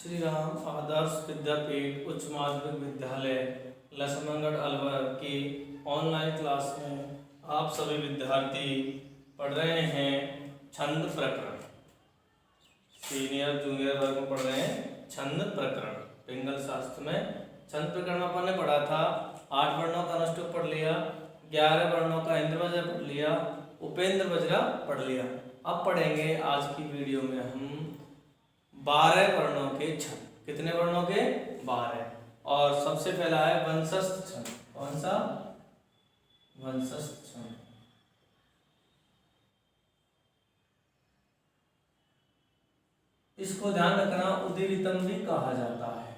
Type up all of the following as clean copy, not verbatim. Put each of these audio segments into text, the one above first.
श्री राम आदर्श विद्यापीठ उच्च माध्यमिक विद्यालय लक्ष्मणगढ़ अलवर की ऑनलाइन क्लास में आप सभी विद्यार्थी पढ़ रहे हैं छंद प्रकरण। सीनियर जूनियर वर्ग में पढ़ रहे हैं छंद प्रकरण। पिंगल शास्त्र में छंद प्रकरण अपन ने पढ़ा था। 8 वर्णों का अनुष्टुप पढ़ लिया, 11 वर्णों का इंद्र वज्र पढ़ लिया, उपेंद्र वज्रा पढ़ लिया। अब पढ़ेंगे आज की वीडियो में हम 12 वर्णों के छंद। कितने वर्णों के? 12। और सबसे पहला है वंशस्थ छंद। कौन सा? वंशस्थ छंद। इसको ध्यान रखना, उदीरितम भी कहा जाता है।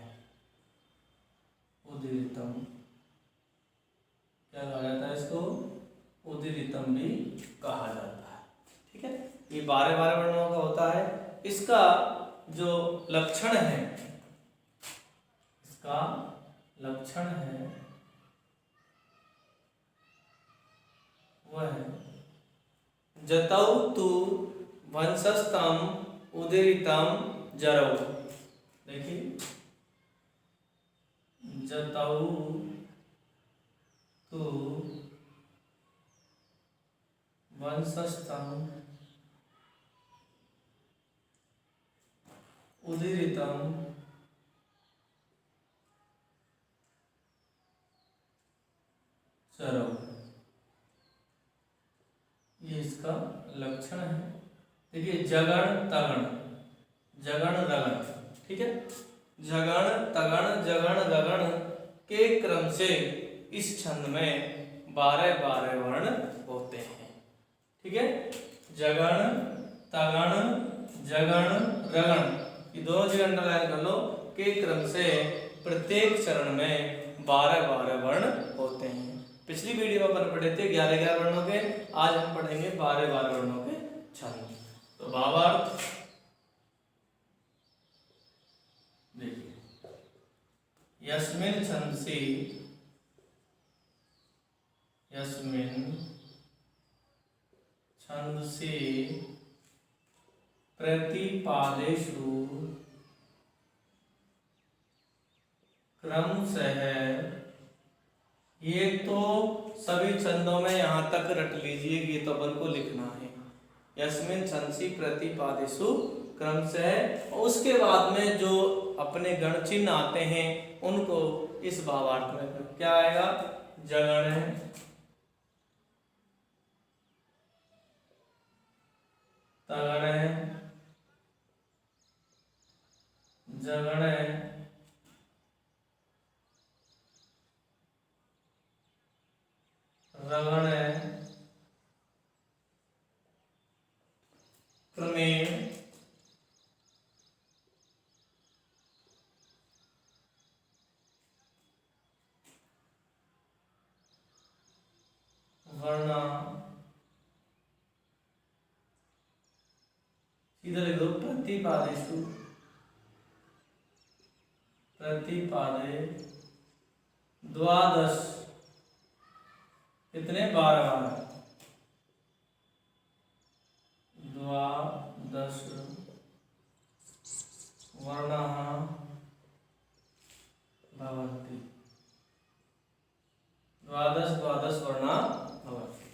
उदीरितम क्या कहा जाता है? इसको उदीरितम भी कहा जाता है। ठीक है, ये 12 वर्णों का होता है। इसका जो लक्षण है, इसका लक्षण है वह है जतौ तु वंशस्थम उदीरितम जरौ। देखिए, जतौ तु वंशस्थम उदीरितम चरौ, ये इसका लक्षण है। देखिए, जगण तगण, जगण रगण। ठीक है, जगण तगण जगण रगण के क्रम से इस छंद में 12 वर्ण होते हैं। ठीक है, जगण तगण जगण रगण, ये दोनों जगह अंडरलाइन कर लो। के क्रम से प्रत्येक चरण में 12 वर्ण होते हैं। पिछली वीडियो में अपन पढ़े थे 11 वर्णों के, आज हम पढ़ेंगे 12 वर्णों के छंद। तो भावार्थ देखिए, यस्मिन् छंदसि, यस्मिन् छंदसि प्रतिपादेषु क्रमशः, ये तो सभी छंदों में यहाँ तक रट लीजिए, ये तो अपन को लिखना है। यस्मिन् छंदसि प्रतिपादेषु क्रमशः, और उसके बाद में जो अपने गण चिन्ह आते हैं उनको इस भावार्थ में क्या आएगा? जगण है, तगण है, जगण है, रगण है, क्रमेण, वर्णा, सीधा लिख दो प्रतिपादेषु, प्रतिपादे द्वादश, कितने? 12 द्वादश वर्णाः भवन्ति, द्वादश वर्णा भवन्ति।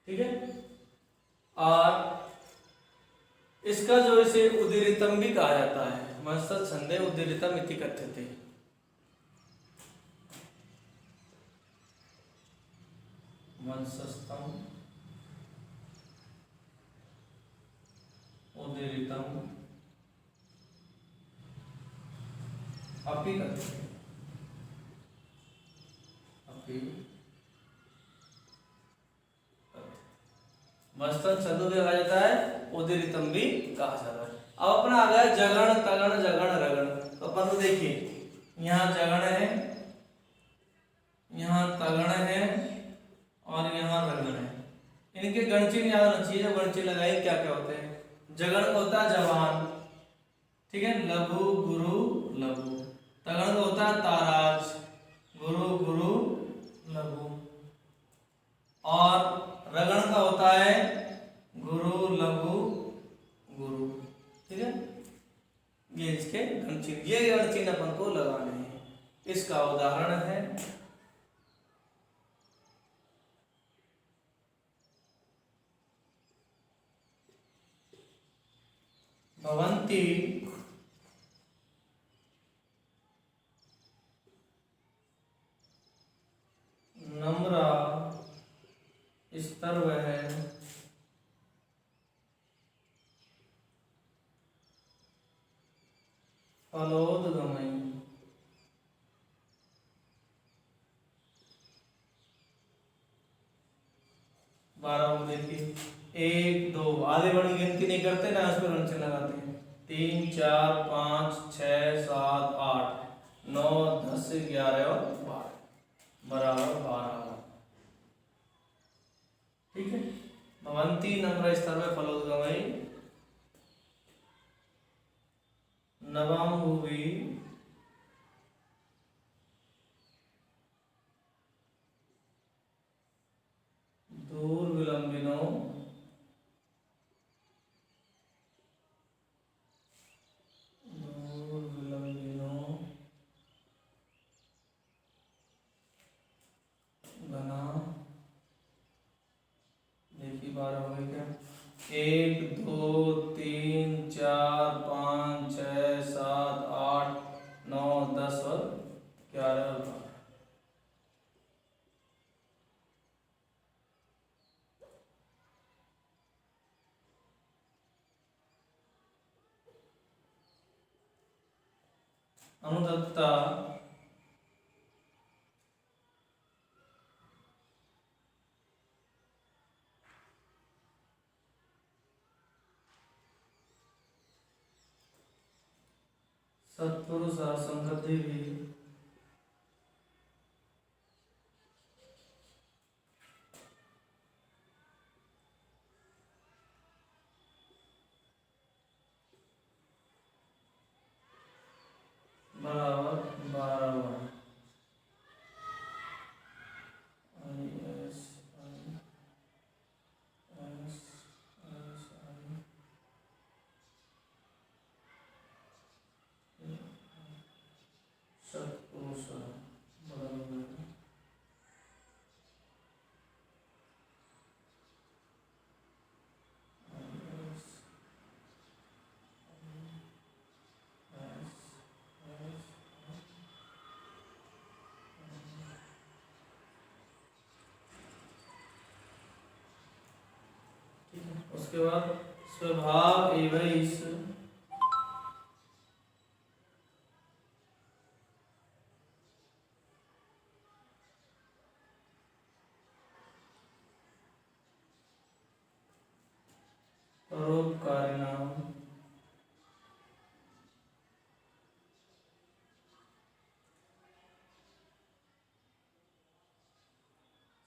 ठीक है, और इसका जो इसे उदीरितम भी कहा जाता है। वंशस्थ छंदे उदीरितम इति कथ्यते। वंशस्थम उदीरितम अपि कथ्यते। वंशस्थ छंदों भी कहा जाता है, उदीरितम भी कहा जाता है। अब अपना आ गया जगण तगण जगण रगण। तो अपन को देखिए, यहाँ जगण है, यहाँ तगण है और यहाँ रगण है। इनके गणचिन्ह याद होना चाहिए। जो गणचिन्ह लगाए क्या क्या होते हैं? जगण का होता है जवान, ठीक है, लघु गुरु लघु। तगण का होता है ताराज, गुरु गुरु लघु। और रगण का होता है गुरु लघु गुरु। ठीक है, ये इसके गण चिन्ह, ये गण चिन्ह अपन को लगाने हैं। इसका उदाहरण है भवन्ति नम्रा स्तरवः फलोदगमयी। बारह को देखिए, 1 2 आधे वर्ण की गिनती नहीं करते ना, उस पर ऋण चिन्ह लगाते हैं। 3 4 5 6 7 8 9 10 11 और 12 बराबर 12। ठीक है, भवन्ति नम्र स्तरवः फलोदगमयी नवाम भुवि दूरविलंबिनो घना। देखिए 12 हो गए क्या, 1 2 3 4 5 6 7 8 9 10 और 11 और 12। अनुदत्ता सत्पुरुष संगति भी बराबर 12। उसके बाद स्वभाव एवं इस परोपकारिणाम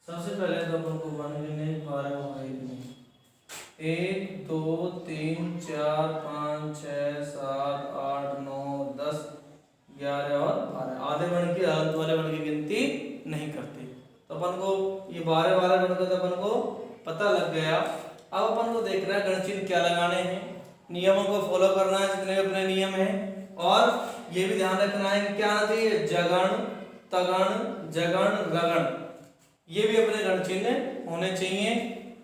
सबसे पहले तो अपन को वन गिने 12 और 1 2 3 4 5 6 7 8 9 10 11 और 12। आधे वर्ण की हलंत वाले वर्ण की गिनती नहीं करते, तो अपन को ये 12 12 वर्ण का तो अपन को पता लग गया। अब अपन को देखना है गण चिन्ह क्या लगाने हैं, नियमों को फॉलो करना है जितने अपने नियम हैं, और ये भी ध्यान रखना है कि क्या आना चाहिए, जगण तगण जगण रगण, ये भी अपने गण चिन्ह होने चाहिए।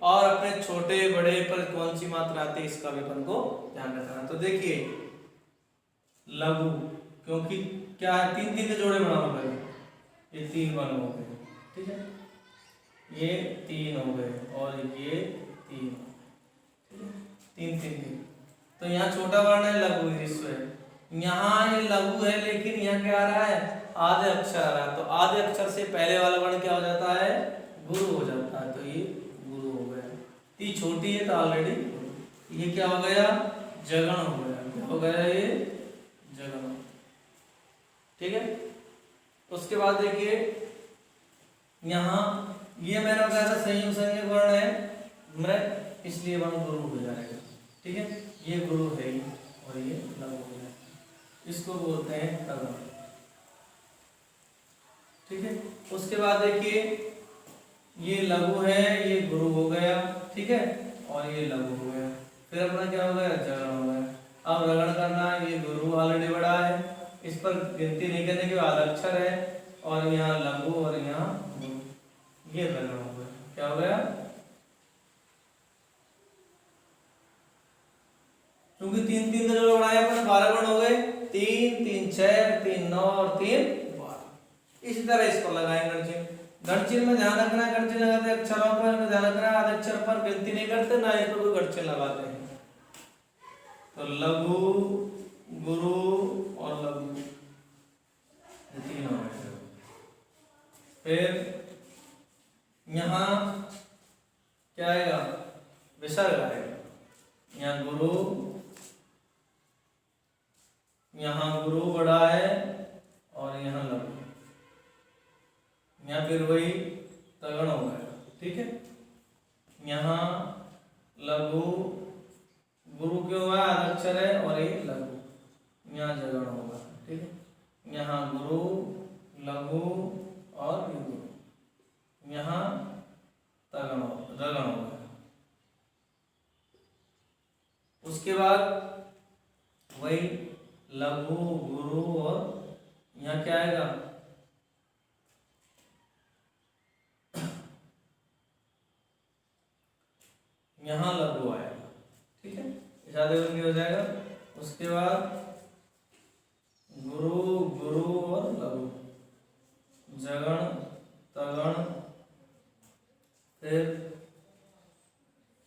और अपने छोटे बड़े पर कौन सी मात्रा आती है इसका भी अपन को ध्यान रखना है। तो देखिए लघु, क्योंकि क्या है 3 3 के जोड़े बना हो गए, ये 3 बन हो गए, ठीक है, ये 3 हो गए और ये 3, ठीक है, 3 3 के। तो यहाँ छोटा वर्ण है लघु ह्रस्व है, यहाँ ये लघु है लेकिन यहाँ क्या आ रहा है, आधे अक्षर आ रहा है। तो आधे अक्षर से पहले वाला वर्ण क्या हो जाता है, गुरु हो जाता है, तो ये गुरु हो गया। ती छोटी है तो ऑलरेडी ये क्या हो गया, जगण हो गया, क्या हो गया ये जगण, ठीक है। उसके बाद देखिए यहाँ ये मैंने बताया था संयुक्त संज्ञक वर्ण है, मैं इसलिए वर्ण गुरु हो जाएगा, ठीक है, ये गुरु है और ये लघु हो जाएगा, इसको बोलते हैं तगण, ठीक है। उसके बाद देखिए ये लघु है, ये गुरु हो गया, ठीक है, और ये लघु हो गया, फिर अपना क्या हो गया, जगण हो गया। अब रगड़ करना, ये गुरु ऑलरेडी बड़ा है, इस पर गिनती नहीं करने के बाद अक्षर है, और यहाँ लघु और यहाँ गुरु, ये रगड़ हो गया। क्या हो गया? क्योंकि 3 3 का जो बढ़ाया अपन 12 गुण हो गए, 3 3 6 3 9 और 3 12। इसी तरह इसको लगाएंगे गणचिन्ह। गणचिन्ह में ध्यान रखना, गणचिन्ह लगाते अक्षरों पर ध्यान रखना, आधे अक्षर पर गिनती नहीं करते, ना इस पर कोई गणचिन्ह लगाते हैं। तो लघु, गुरु और लघु, ये 3 हो गए। फिर यहाँ क्या आएगा? विसर्ग आएगा। यहाँ गुरु, यहाँ गुरु बड़ा है और यहाँ लघु, यहाँ फिर वही तगड़ हो गया। ठीक है, यहाँ लघु, गुरु क्यों हुआ? आधा अक्षर है और ये लघु, यहाँ जगड़ होगा। ठीक है, यहाँ गुरु, लघु और ये गुरु, यहाँ तगड़ होगा। उसके बाद वही लघु, गुरु और यहाँ क्या आएगा? यहाँ लघु आएगा। ठीक है, इशारे बन हो जाएगा। उसके बाद गुरु, गुरु और लघु, जगण, तगण, फिर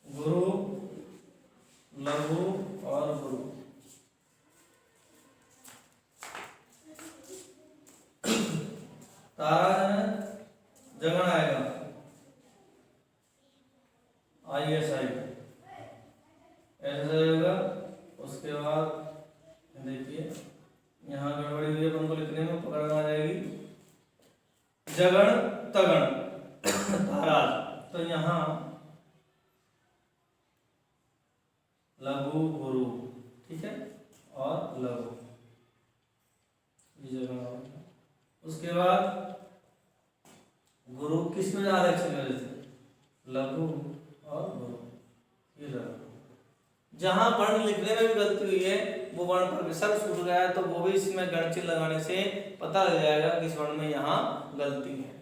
गुरु, लघु और गुरु। तारा है, जगण आएगा, ISI ऐसा होगा। उसके बाद देखिए यहाँ गड़बड़ी हुई, अपन को लिखने में पकड़ आ जाएगी। जगण, तगण, तारा, तो यहाँ लघु, गुरु, ठीक है, और लघु, ये जगह। उसके बाद गुरु किस में ज्यादा अक्षर में से? लघु और गुरु, ये जगह। जहां वर्ण लिखने में भी गलती हुई है, वो वर्ण पर विसर्ग छूट गया है, तो वो भी इसमें गणचिन्ह लगाने से पता लग जाएगा किस वर्ण में यहाँ गलती है।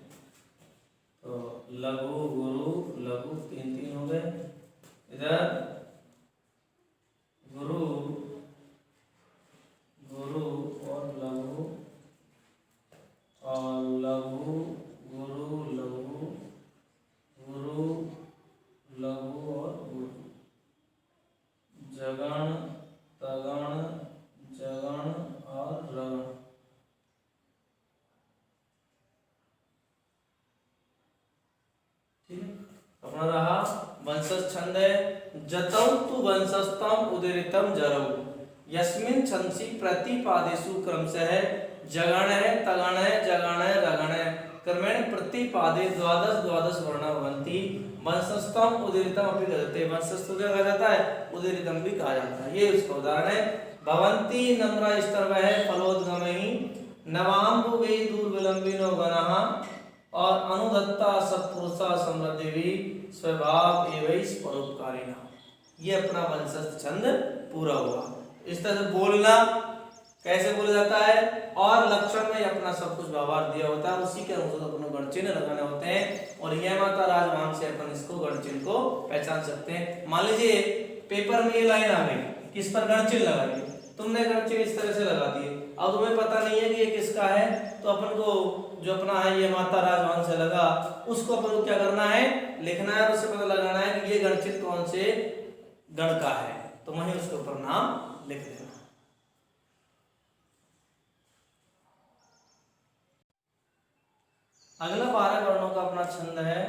तो लघु, गुरु, लघु, 3 3 हो गए। इधर गुरु, गुरु और लघु, और लघु, गुरु, लघु, गुरु, लघु और गुरु, जगण, तगण, जगण और रगण। ठीक है, अपना रहा वंशज छंद है। जतौ तु वंशस्तम उदीरितम जरौ, यस्मिन् छंदसि प्रतिपादेषु क्रमशः जगण है, तगण है, जगण है, रगण है, क्रमेण प्रतिपादे 12 12 वर्णा भवन्ति। वंशस्तम उदीरितम अपि कथ्यते, वंशस्थ क्या कहा जाता है? उदीरितम भी कहा जाता है। ये उसका उदाहरण है। भवन्ति नम्रा स्तर्वः फलोद्गमैः, नवाम्बुवे दूरविलम्बिनो गणः, और अनुदत्ता सत्पुरुषा समृद्धि स्वभाव एवं परोपकारिणा। ये अपना वंशस्थ छंद पूरा हुआ। इस तरह से बोलना कैसे बोला जाता है, और लक्षण में अपना सब कुछ व्यवहार दिया होता है, उसी के अनुसार अपने गणचिन्ह लगाने होते हैं। और यह माता राजवान से अपन इसको गणचिन्ह को पहचान सकते हैं। मान लीजिए पेपर में ये लाइन आ गई, किस पर गणचिन्ह लगा दिए, तुमने गणचिन्ह इस तरह से लगा दिए, अब तुम्हें पता नहीं है कि ये किसका है, तो अपन को जो अपना है ये माता राजवान से लगा, उसको अपन को क्या करना है? लिखना है, और उससे पता लगाना है कि ये गणचिन्ह कौन से गण का है, तो वहीं उसके ऊपर नाम लिख देना। अगला 12 वर्णों का अपना छंद है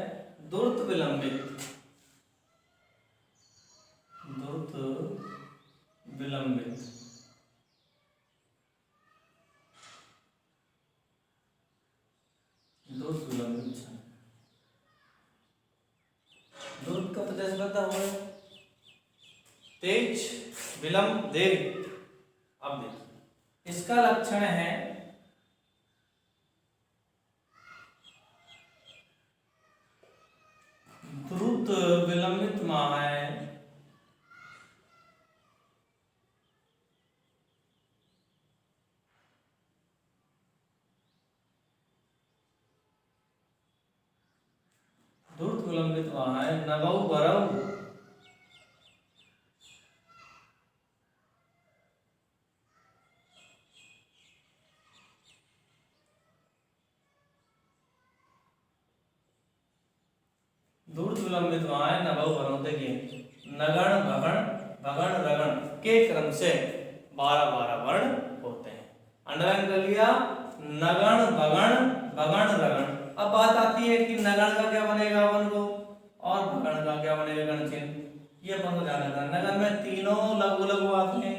द्रुत विलंबित। द्रुत विलंबित, द्रुत विलंबित छंद। द्रुत का प्रत्यय पता हुआ, तेज, विलंब, देरी। अब देखिए इसका लक्षण है द्रुत विलंबित माह है, विलंबित वहाँ है नभौ भरौ। दूर विलंबित वहाँ है नभौ भरौ। देखिए नगण भगण भगण रगण के क्रम से 12-12 वर्ण होते हैं। अंडरलाइन कर लिया। नगण भगण भगण रगण। अब बात आती है कि नगण का क्या बनेगा अपन को और भगण का क्या बनेगा गण चिन्ह। ये अपन को ध्यान रखना। नगण में तीनों लघु लघु आते हैं।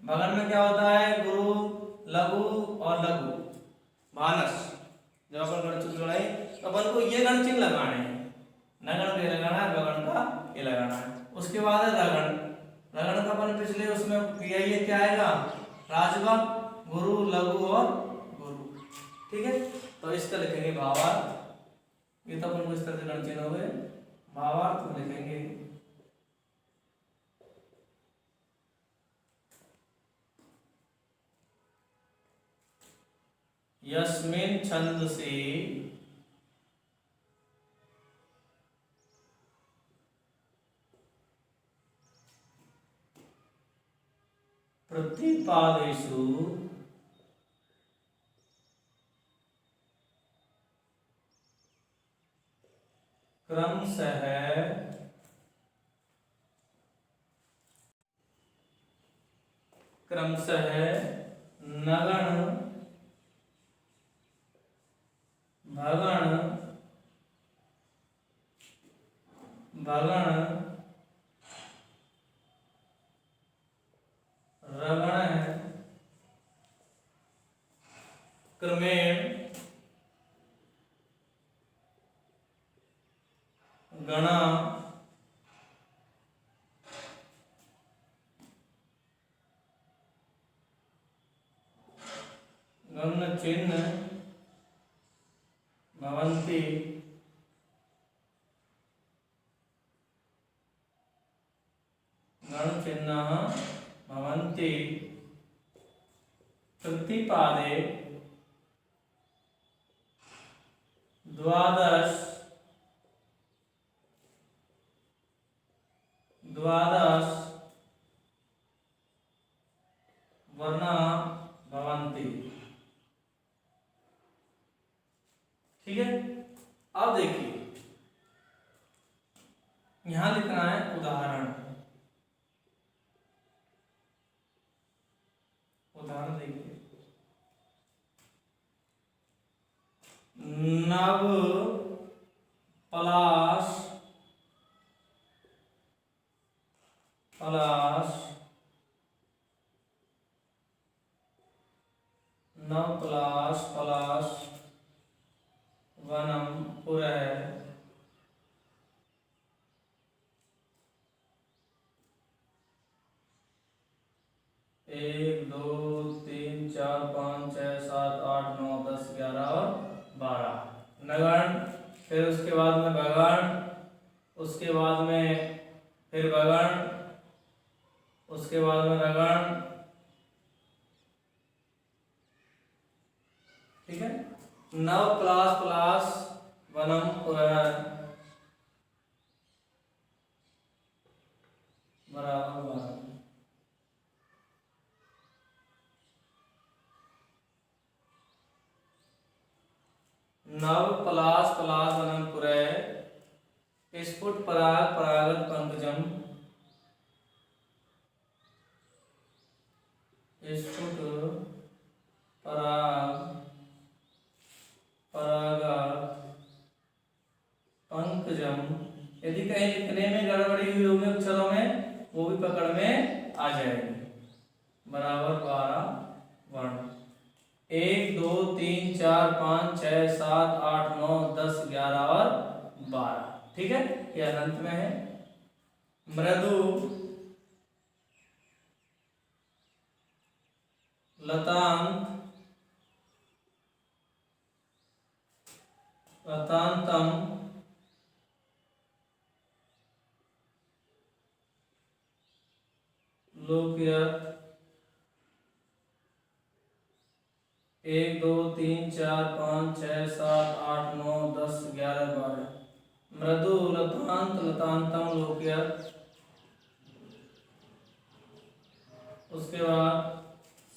भगण में क्या होता है गुरु लघु और लघु मानस। जब अपन गण चिन्ह जोड़ाई तो अपन को ये गण चिन्ह लगाने हैं। नगण के लगाना है भगण का ये लगाना है। उसके बाद है रगण। रगण का अपन पिछले उसमें किया ये क्या आएगा राजवा गुरु लघु और गुरु। ठीक है तो इसका लिखेंगे भावार्थ। ये तो अपन को इस तरह से गण चिन्ह हो गए। भावार्थ लिखेंगे यस्मिन् छंदसि प्रतिपादेषु क्रमशः नगण भगण भगण रगण है क्रमेण गणा गण चिन्ह भवन्ति गण चिन्ह भवन्ति प्रतिपादे द्वादश वर्णा भवन्ति। ठीक है अब देखिए यहां लिखना है उदाहरण। उदाहरण देखिए नव पलाश पलाश नव पलाश पलाश वनम पुरः 1 2 3 4 5 6 7 8 9 10 11 और 12 नगण। फिर उसके बाद में भगण। उसके बाद में फिर भगण। उसके बाद में रगण। ठीक है नव प्लास प्लास वनम पुरः बराबर 12। नव पलाश पलाश वनम पुरः स्फुट पराग परागत पंकजम स्फुट पराग परागत पंकजम। यदि कहीं लिखने में गड़बड़ी हुई होगी अक्षरों में वो भी पकड़ में आ जाएगी। बराबर 12 वर्ण 1 2 3 4 5 6 7 8 9 10 11 और 12। ठीक है ये अनंत में है। मृदु लतांत लतांतम लोकयत 1 2 3 4 5 6 7 8 9 10 11 12 मृदु लतांत लतांतम लोक्य, उसके बाद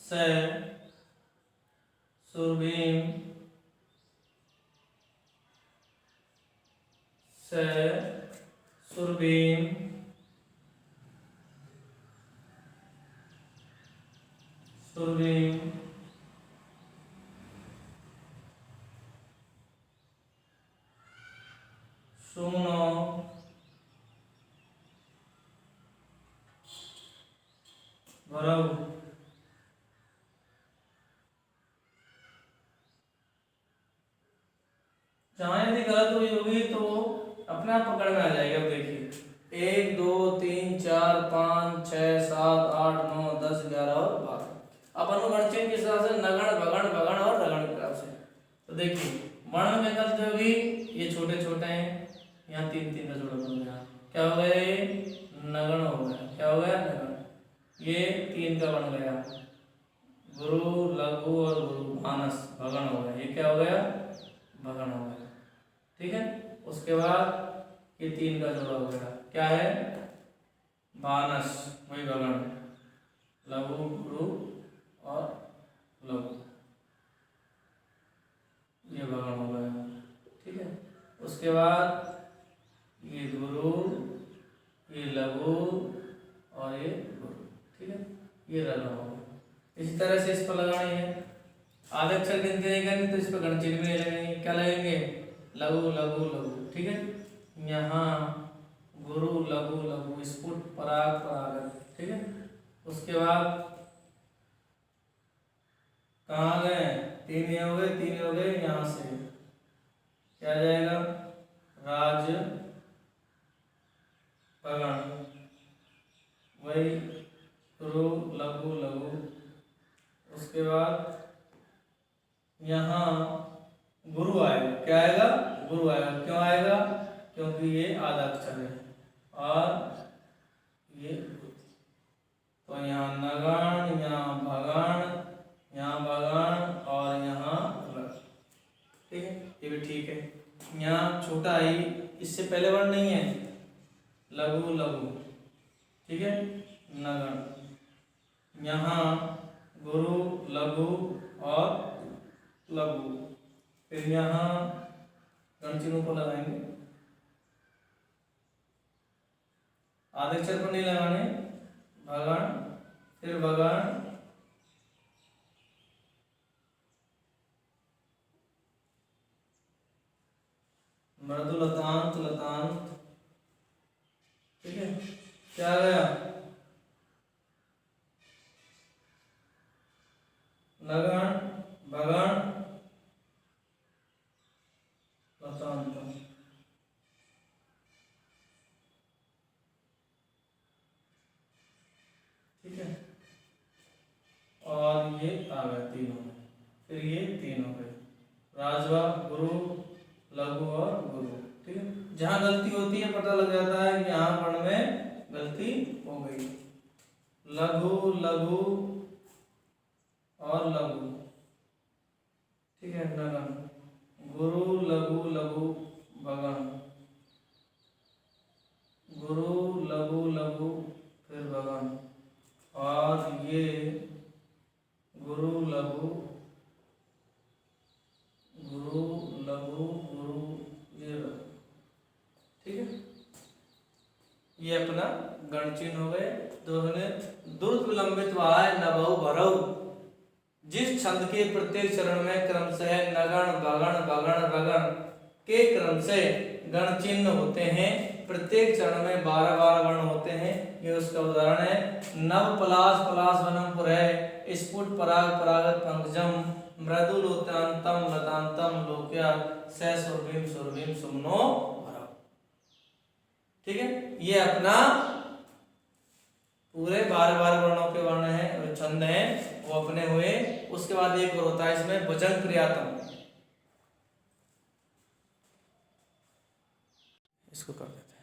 से सुरभीम, से सुरभीम, सुरभीम, सुमनो, भरऊ। जहां यदि गलत हुई होगी तो अपने आप पकड़ में आ जाएगी। अब देखिए 1 2 3 4 5 6 7 8 9 10 11 और 12। अब अनुगणचयन के हिसाब से नगण भगण भगण और रगण के हिसाब से। तो देखिए वर्ण में गलती होगी, ये छोटे छोटे हैं, यहाँ 3 3 का जोड़ा बन गया, क्या हो गया ये नगण हो गया। क्या हो गया नगण। ये 3 का बन गया गुरु लघु और गुरु मानस, भगण हो गया। ये क्या हो गया भगण हो गया। ठीक है, उसके बाद ये 3 का जोड़ा हो गया, क्या है भानस, वही भगण, लघु गुरु और लघु, ये भगण हो गया। ठीक है, उसके बाद ये गुरु, ये लघु और ये गुरु। ठीक है, ये रगण हो गया। इसी तरह से इस पर लगानी है, आधे अक्षर गिनती नहीं करनी तो इस पर गण चिन्ह भी नहीं लगेंगे। क्या लगेंगे लघु लघु लघु। ठीक है, यहाँ गुरु लघु लघु, स्फुट पराग परागत। ठीक है, उसके बाद कहाँ गए 3 हो गए, 3 हो गए, यहाँ से क्या जाएगा राज भगण, वही गुरु लघु लघु। उसके बाद यहाँ गुरु आएगा, क्या आएगा गुरु आएगा। क्यों आएगा, क्योंकि ये आधा अक्षर है और ये तो यहाँ नगण, यहाँ भगण, यहाँ भगण और यहाँ रग। ठीक है, ये भी ठीक है। यहाँ छोटा ही, इससे पहले वर्ण नहीं है, लघु लघु। ठीक है, नगण, यहाँ गुरु लघु और लघु, फिर यहाँ गण चिन्हों को लगाएंगे, आधे अक्षर पर नहीं लगाने, भगण, फिर भगण, मृदु लतांत लतांत। ठीक है, क्या आ गया नगण भगण लतांत। ठीक है, और ये आ गए 3 हो गए, फिर ये 3 हो गए, राजवा गुरु लघु और गुरु। ठीक है, जहां गलती होती है पता लग जाता है कि यहाँ वर्ण में गलती हो गई। लघु लघु और लघु। ठीक है, नगन, गुरु लघु लघु भगन, गुरु लघु लघु फिर भगन, और ये गुरु लघु गुरु लघु गुरु, ये। ठीक है, ये अपना गण चिन्ह हो गए। दोनों दुर्त विलंबित वाय नभौ भरऊ, जिस छंद के प्रत्येक चरण में क्रमशः नगण भगण भगण रगण के क्रम से गण चिन्ह होते हैं, प्रत्येक चरण में 12 वर्ण होते हैं। ये उसका उदाहरण है। नव पलाश पलाश वनम पुरः, स्फुट पराग परागत पंकजम, मृदु लोतांतम लतांतम लोक्या, स सुरभीम सुरभीम सुमनो भरऊ। ठीक है, ये अपना पूरे 12 वर्णों के वर्ण है, छंद है, वो अपने हुए। उसके बाद एक और होता है इसमें भजन क्रियातम, इसको कर देते हैं।